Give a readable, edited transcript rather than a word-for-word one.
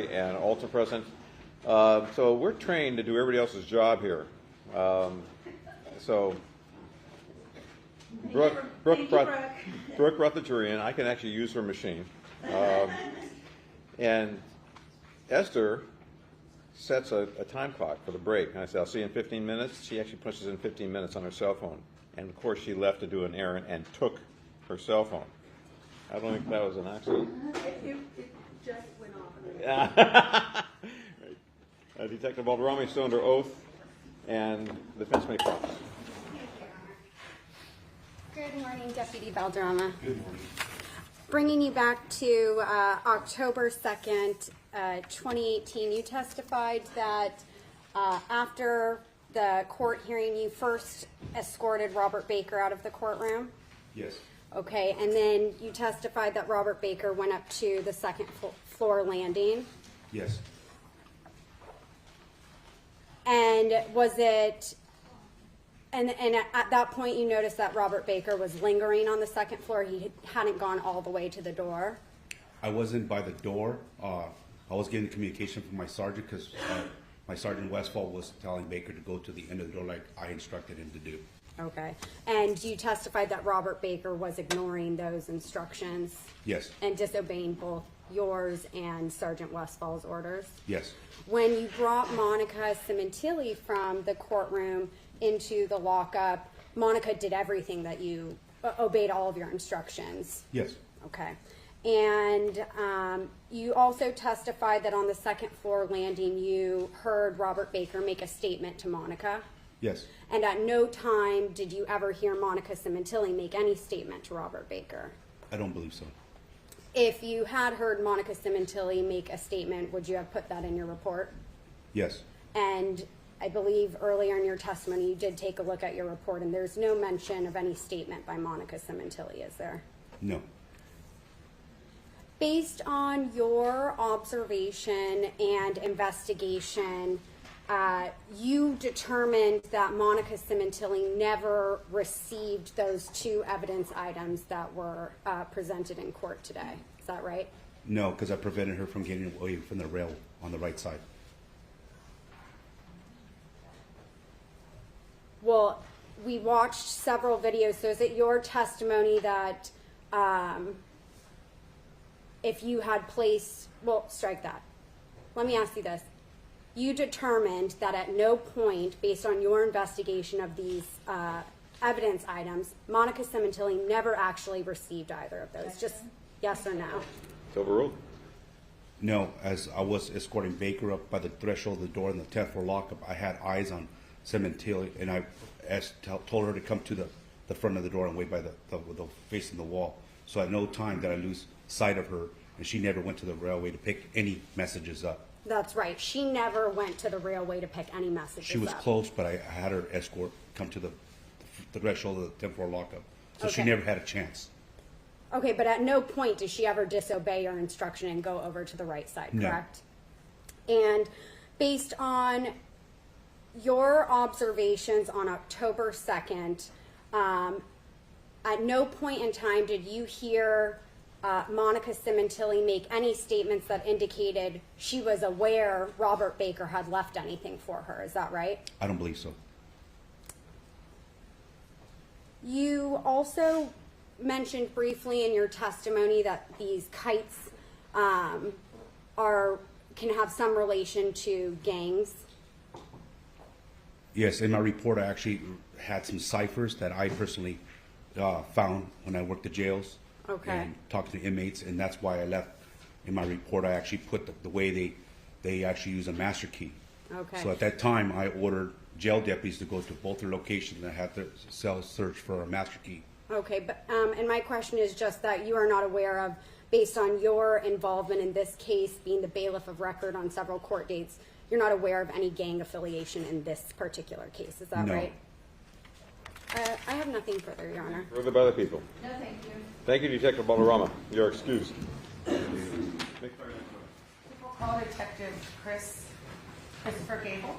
and also present. So we're trained to do everybody else's job here. So Brooke brought the jury in. I can actually use her machine. And Esther sets a time clock for the break. And I say, I'll see you in 15 minutes. She actually pushes in 15 minutes on her cell phone. And of course, she left to do an errand and took her cell phone. I don't think that was an accident. It just went off. Detective Baldorama is still under oath, and the defense may cross. Good morning, Deputy Baldorama. Good morning. Bringing you back to October 2nd, 2018, you testified that after the court hearing, you first escorted Robert Baker out of the courtroom? Yes. Okay, and then you testified that Robert Baker went up to the second floor landing? Yes. And was it, and at that point you noticed that Robert Baker was lingering on the second floor? He hadn't gone all the way to the door? I wasn't by the door. I was getting communication from my sergeant because my Sergeant Westfall was telling Baker to go to the end of the door like I instructed him to do. Okay. And you testified that Robert Baker was ignoring those instructions? Yes. And disobeying both yours and Sergeant Westfall's orders? Yes. When you brought Monica Sementilli from the courtroom into the lockup, Monica did everything that you obeyed all of your instructions? Yes. Okay. And you also testified that on the second floor landing you heard Robert Baker make a statement to Monica? Yes. And at no time did you ever hear Monica Sementilli make any statement to Robert Baker? I don't believe so. If you had heard Monica Sementilli make a statement, would you have put that in your report? Yes. And I believe earlier in your testimony you did take a look at your report, and there's no mention of any statement by Monica Sementilli, is there? No. Based on your observation and investigation, you determined that Monica Sementilli never received those two evidence items that were presented in court today. Is that right? No, because I prevented her from getting away from the rail on the right side. Well, we watched several videos, so is it your testimony that if you had placed, well, strike that. Let me ask you this. You determined that at no point, based on your investigation of these evidence items, Monica Sementilli never actually received either of those. Just yes or no? It's overruled. No, as I was escorting Baker up by the threshold of the door in the 10th floor lockup, I had eyes on Sementilli, and I told her to come to the front of the door and wait by the facing the wall. So at no time did I lose sight of her, and she never went to the railway to pick any messages up. That's right. She never went to the railway to pick any messages up. She was close, but I had her escort come to the threshold of the 10th floor lockup. So she Okay. never had a chance. Okay, but at no point did she ever disobey your instruction and go over to the right side, correct? No. And based on your observations on October 2nd, at no point in time did you hear Monica Sementilli make any statements that indicated she was aware Robert Baker had left anything for her. Is that right? I don't believe so. You also mentioned briefly in your testimony that these kites can have some relation to gangs. Yes, in my report I actually had some ciphers that I personally found when I worked the jails. Okay. And talked to the inmates, and that's why I left in my report. I actually put the way they actually use a master key. Okay. So at that time, I ordered jail deputies to go to both their locations and have their cells search for a master key. Okay, but and my question is just that you are not aware of, based on your involvement in this case, being the bailiff of record on several court dates, you're not aware of any gang affiliation in this particular case. Is that right? I have nothing further, Your Honor. Further by the people. No, thank you. Thank you, Detective Baldorama. You're excused. We'll call Detective Christopher Gable.